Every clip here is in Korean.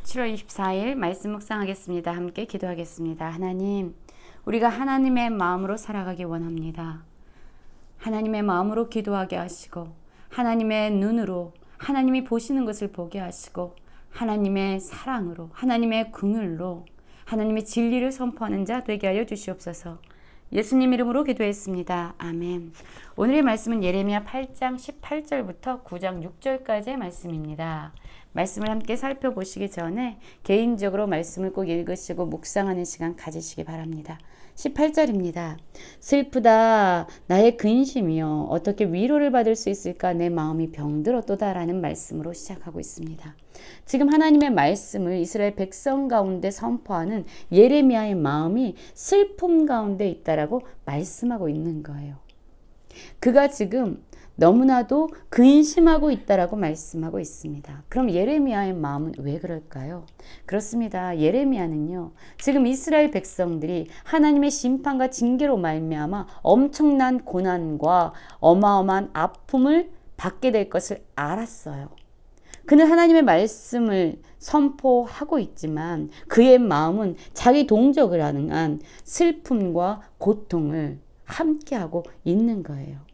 7월 24일 말씀 묵상하겠습니다. 함께 기도하겠습니다. 하나님, 우리가 하나님의 마음으로 살아가기 원합니다. 하나님의 마음으로 기도하게 하시고 하나님의 눈으로 하나님이 보시는 것을 보게 하시고 하나님의 사랑으로 하나님의 긍휼로 하나님의 진리를 선포하는 자 되게 하여 주시옵소서. 예수님 이름으로 기도했습니다. 아멘. 오늘의 말씀은 예레미야 8장 18절부터 9장 6절까지의 말씀입니다. 말씀을 함께 살펴보시기 전에 개인적으로 말씀을 꼭 읽으시고 묵상하는 시간 가지시기 바랍니다. 18절입니다. 슬프다 나의 근심이여 어떻게 위로를 받을 수 있을까 내 마음이 병들었도다 라는 말씀으로 시작하고 있습니다. 지금 하나님의 말씀을 이스라엘 백성 가운데 선포하는 예레미야의 마음이 슬픔 가운데 있다라고 말씀하고 있는 거예요. 그가 지금 너무나도 근심하고 있다라고 말씀하고 있습니다. 그럼 예레미야의 마음은 왜 그럴까요? 그렇습니다. 예레미야는요, 지금 이스라엘 백성들이 하나님의 심판과 징계로 말미암아 엄청난 고난과 어마어마한 아픔을 받게 될 것을 알았어요. 그는 하나님의 말씀을 선포하고 있지만 그의 마음은 자기 동족을 가능한 슬픔과 고통을 함께하고 있는 거예요.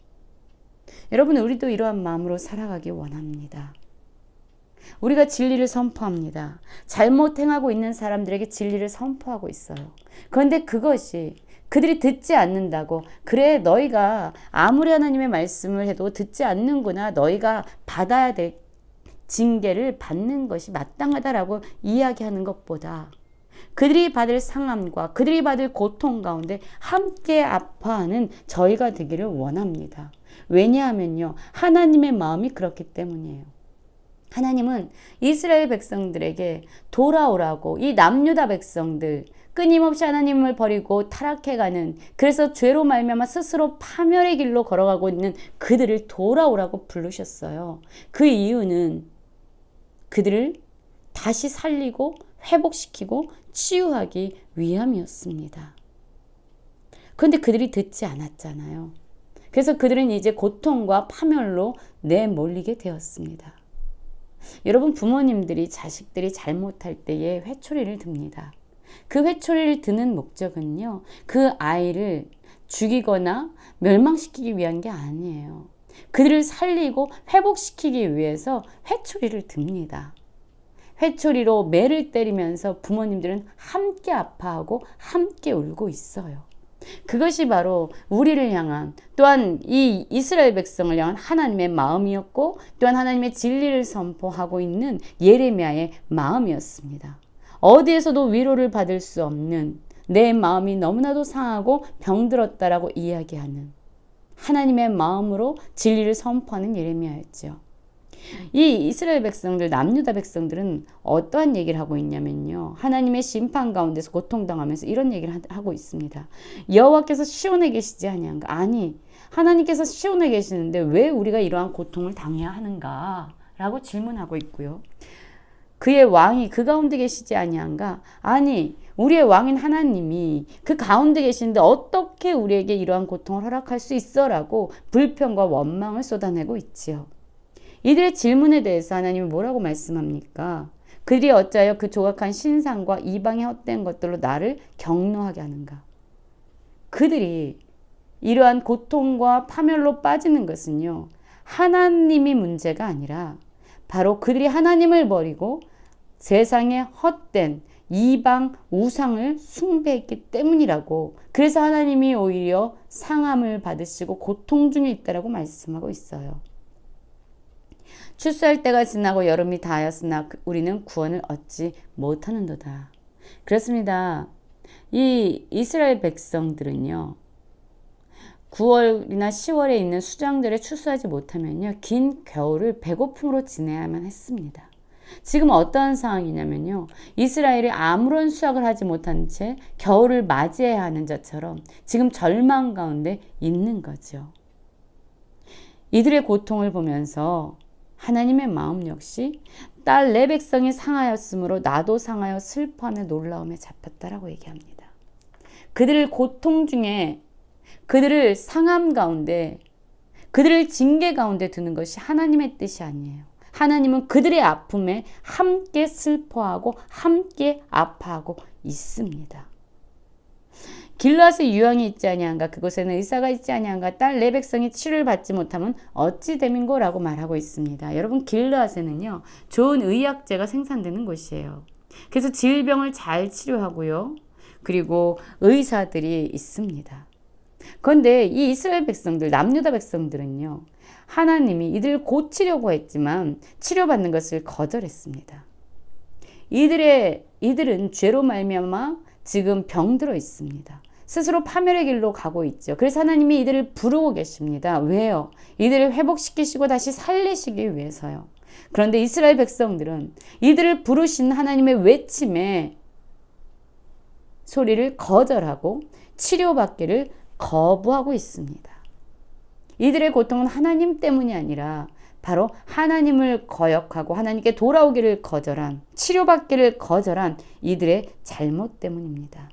여러분, 우리도 이러한 마음으로 살아가기 원합니다. 우리가 진리를 선포합니다. 잘못 행하고 있는 사람들에게 진리를 선포하고 있어요. 그런데 그것이 그들이 듣지 않는다고, 그래 너희가 아무리 하나님의 말씀을 해도 듣지 않는구나, 너희가 받아야 될 징계를 받는 것이 마땅하다라고 이야기하는 것보다 그들이 받을 상함과 그들이 받을 고통 가운데 함께 아파하는 저희가 되기를 원합니다. 왜냐하면요, 하나님의 마음이 그렇기 때문이에요. 하나님은 이스라엘 백성들에게 돌아오라고, 이 남유다 백성들 끊임없이 하나님을 버리고 타락해가는, 그래서 죄로 말미암아 스스로 파멸의 길로 걸어가고 있는 그들을 돌아오라고 부르셨어요. 그 이유는 그들을 다시 살리고 회복시키고 치유하기 위함이었습니다. 그런데 그들이 듣지 않았잖아요. 그래서 그들은 이제 고통과 파멸로 내몰리게 되었습니다. 여러분, 부모님들이 자식들이 잘못할 때에 회초리를 듭니다. 그 회초리를 드는 목적은요, 그 아이를 죽이거나 멸망시키기 위한 게 아니에요. 그들을 살리고 회복시키기 위해서 회초리를 듭니다. 회초리로 매를 때리면서 부모님들은 함께 아파하고 함께 울고 있어요. 그것이 바로 우리를 향한, 또한 이 이스라엘 백성을 향한 하나님의 마음이었고, 또한 하나님의 진리를 선포하고 있는 예레미야의 마음이었습니다. 어디에서도 위로를 받을 수 없는 내 마음이 너무나도 상하고 병들었다라고 이야기하는 하나님의 마음으로 진리를 선포하는 예레미야였죠. 이 이스라엘 백성들, 남유다 백성들은 어떠한 얘기를 하고 있냐면요, 하나님의 심판 가운데서 고통당하면서 이런 얘기를 하고 있습니다. 여호와께서 시온에 계시지 아니한가? 아니, 하나님께서 시온에 계시는데 왜 우리가 이러한 고통을 당해야 하는가? 라고 질문하고 있고요. 그의 왕이 그 가운데 계시지 아니한가? 아니, 우리의 왕인 하나님이 그 가운데 계시는데 어떻게 우리에게 이러한 고통을 허락할 수 있어? 라고 불평과 원망을 쏟아내고 있지요. 이들의 질문에 대해서 하나님은 뭐라고 말씀합니까? 그들이 어찌하여 그 조각한 신상과 이방의 헛된 것들로 나를 경노하게 하는가? 그들이 이러한 고통과 파멸로 빠지는 것은요, 하나님이 문제가 아니라 바로 그들이 하나님을 버리고 세상의 헛된 이방 우상을 숭배했기 때문이라고, 그래서 하나님이 오히려 상함을 받으시고 고통 중에 있다라고 말씀하고 있어요. 추수할 때가 지나고 여름이 다하였으나 우리는 구원을 얻지 못하는도다. 그렇습니다. 이 이스라엘 백성들은요, 9월이나 10월에 있는 수장들에 추수하지 못하면요, 긴 겨울을 배고픔으로 지내야만 했습니다. 지금 어떠한 상황이냐면요, 이스라엘이 아무런 수확을 하지 못한 채 겨울을 맞이해야 하는 자처럼 지금 절망 가운데 있는 거죠. 이들의 고통을 보면서 하나님의 마음 역시 딸 내 백성이 상하였으므로 나도 상하여 슬퍼하며 놀라움에 잡혔다라고 얘기합니다. 그들을 고통 중에, 그들을 상함 가운데, 그들을 징계 가운데 두는 것이 하나님의 뜻이 아니에요. 하나님은 그들의 아픔에 함께 슬퍼하고 함께 아파하고 있습니다. 길르앗에 유황이 있지 아니한가, 그곳에는 의사가 있지 아니한가, 딸 내 백성이 치료를 받지 못하면 어찌 됨인고라고 말하고 있습니다. 여러분, 길르앗에는요 좋은 의약제가 생산되는 곳이에요. 그래서 질병을 잘 치료하고요, 그리고 의사들이 있습니다. 그런데 이 이스라엘 백성들, 남유다 백성들은요, 하나님이 이들을 고치려고 했지만 치료받는 것을 거절했습니다. 이들은 죄로 말미암아 지금 병들어 있습니다. 스스로 파멸의 길로 가고 있죠. 그래서 하나님이 이들을 부르고 계십니다. 왜요? 이들을 회복시키시고 다시 살리시기 위해서요. 그런데 이스라엘 백성들은 이들을 부르신 하나님의 외침에 소리를 거절하고 치료받기를 거부하고 있습니다. 이들의 고통은 하나님 때문이 아니라 바로 하나님을 거역하고 하나님께 돌아오기를 거절한, 치료받기를 거절한 이들의 잘못 때문입니다.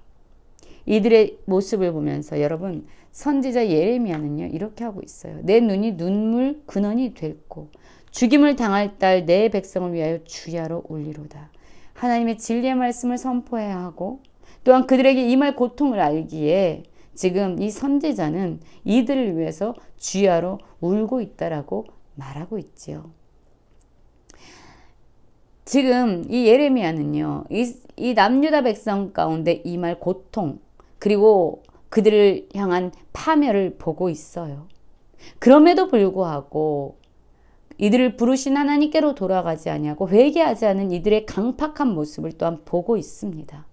이들의 모습을 보면서 여러분, 선지자 예레미야는요 이렇게 하고 있어요. 내 눈이 눈물 근원이 됐고 죽임을 당할 딸 내 백성을 위하여 주야로 울리로다. 하나님의 진리의 말씀을 선포해야 하고 또한 그들에게 임할 고통을 알기에 지금 이 선지자는 이들을 위해서 주야로 울고 있다라고 말하고 있지요. 지금 이 예레미야는요, 이 남유다 백성 가운데 임할 고통, 그리고 그들을 향한 파멸을 보고 있어요. 그럼에도 불구하고 이들을 부르신 하나님께로 돌아가지 아니하고 회개하지 않은 이들의 강팍한 모습을 또한 보고 있습니다.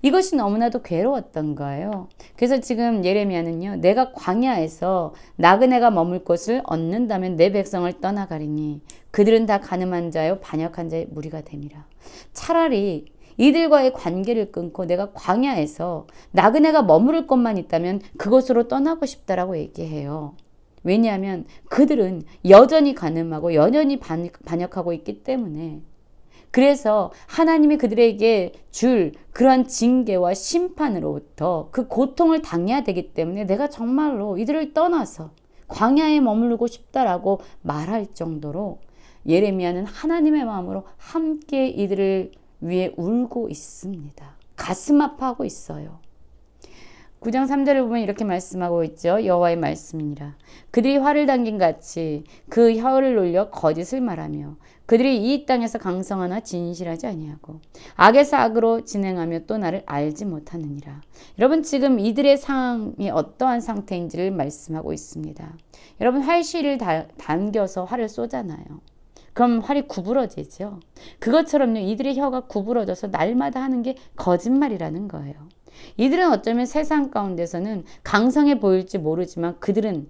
이것이 너무나도 괴로웠던 거예요. 그래서 지금 예레미야는요, 내가 광야에서 나그네가 머물 곳을 얻는다면 내 백성을 떠나가리니 그들은 다 가늠한 자요 반역한 자의 무리가 됨이라. 차라리 이들과의 관계를 끊고 내가 광야에서 나그네가 머무를 곳만 있다면 그곳으로 떠나고 싶다라고 얘기해요. 왜냐하면 그들은 여전히 가늠하고 여전히 반역하고 있기 때문에. 그래서 하나님이 그들에게 줄 그러한 징계와 심판으로부터 그 고통을 당해야 되기 때문에 내가 정말로 이들을 떠나서 광야에 머무르고 싶다라고 말할 정도로 예레미야는 하나님의 마음으로 함께 이들을 위해 울고 있습니다. 가슴 아파하고 있어요. 9장 3절을 보면 이렇게 말씀하고 있죠. 여호와의 말씀이니라. 그들이 화를 당긴 같이 그 혀를 놀려 거짓을 말하며 그들이 이 땅에서 강성하나 진실하지 아니하고 악에서 악으로 진행하며 또 나를 알지 못하느니라. 여러분, 지금 이들의 상황이 어떠한 상태인지를 말씀하고 있습니다. 여러분, 활실을 당겨서 활을 쏘잖아요. 그럼 활이 구부러지죠. 그것처럼요, 이들의 혀가 구부러져서 날마다 하는 게 거짓말이라는 거예요. 이들은 어쩌면 세상 가운데서는 강성해 보일지 모르지만 그들은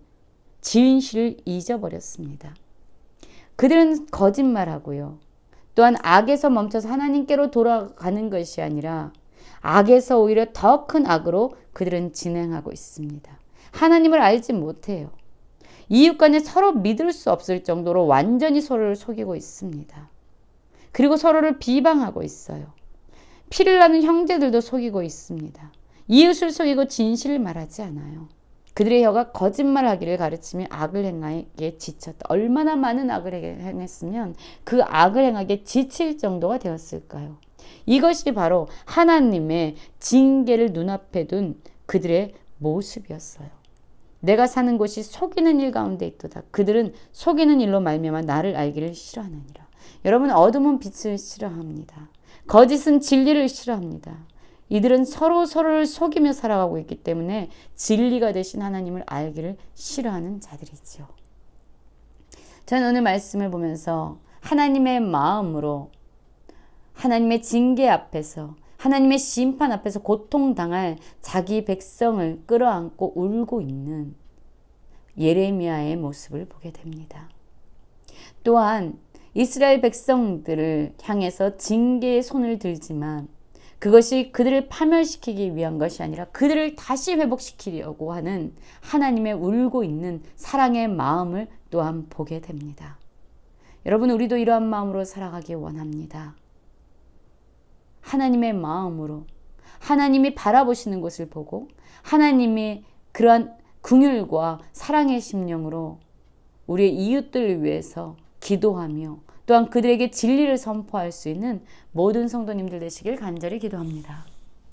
진실을 잊어버렸습니다. 그들은 거짓말하고요. 또한 악에서 멈춰서 하나님께로 돌아가는 것이 아니라 악에서 오히려 더 큰 악으로 그들은 진행하고 있습니다. 하나님을 알지 못해요. 이웃 간에 서로 믿을 수 없을 정도로 완전히 서로를 속이고 있습니다. 그리고 서로를 비방하고 있어요. 피를 나는 형제들도 속이고 있습니다. 이웃을 속이고 진실을 말하지 않아요. 그들의 혀가 거짓말하기를 가르치며 악을 행하기에 지쳤다. 얼마나 많은 악을 행했으면 그 악을 행하기에 지칠 정도가 되었을까요? 이것이 바로 하나님의 징계를 눈앞에 둔 그들의 모습이었어요. 내가 사는 곳이 속이는 일 가운데 있도다. 그들은 속이는 일로 말미암아 나를 알기를 싫어하느니라. 여러분, 어둠은 빛을 싫어합니다. 거짓은 진리를 싫어합니다. 이들은 서로를 속이며 살아가고 있기 때문에 진리가 되신 하나님을 알기를 싫어하는 자들이죠. 저는 오늘 말씀을 보면서 하나님의 마음으로 하나님의 징계 앞에서 하나님의 심판 앞에서 고통당할 자기 백성을 끌어안고 울고 있는 예레미야의 모습을 보게 됩니다. 또한 이스라엘 백성들을 향해서 징계의 손을 들지만 그것이 그들을 파멸시키기 위한 것이 아니라 그들을 다시 회복시키려고 하는 하나님의 울고 있는 사랑의 마음을 또한 보게 됩니다. 여러분, 우리도 이러한 마음으로 살아가기 원합니다. 하나님의 마음으로 하나님이 바라보시는 것을 보고 하나님이 그러한 긍휼과 사랑의 심령으로 우리의 이웃들을 위해서 기도하며 또한 그들에게 진리를 선포할 수 있는 모든 성도님들 되시길 간절히 기도합니다.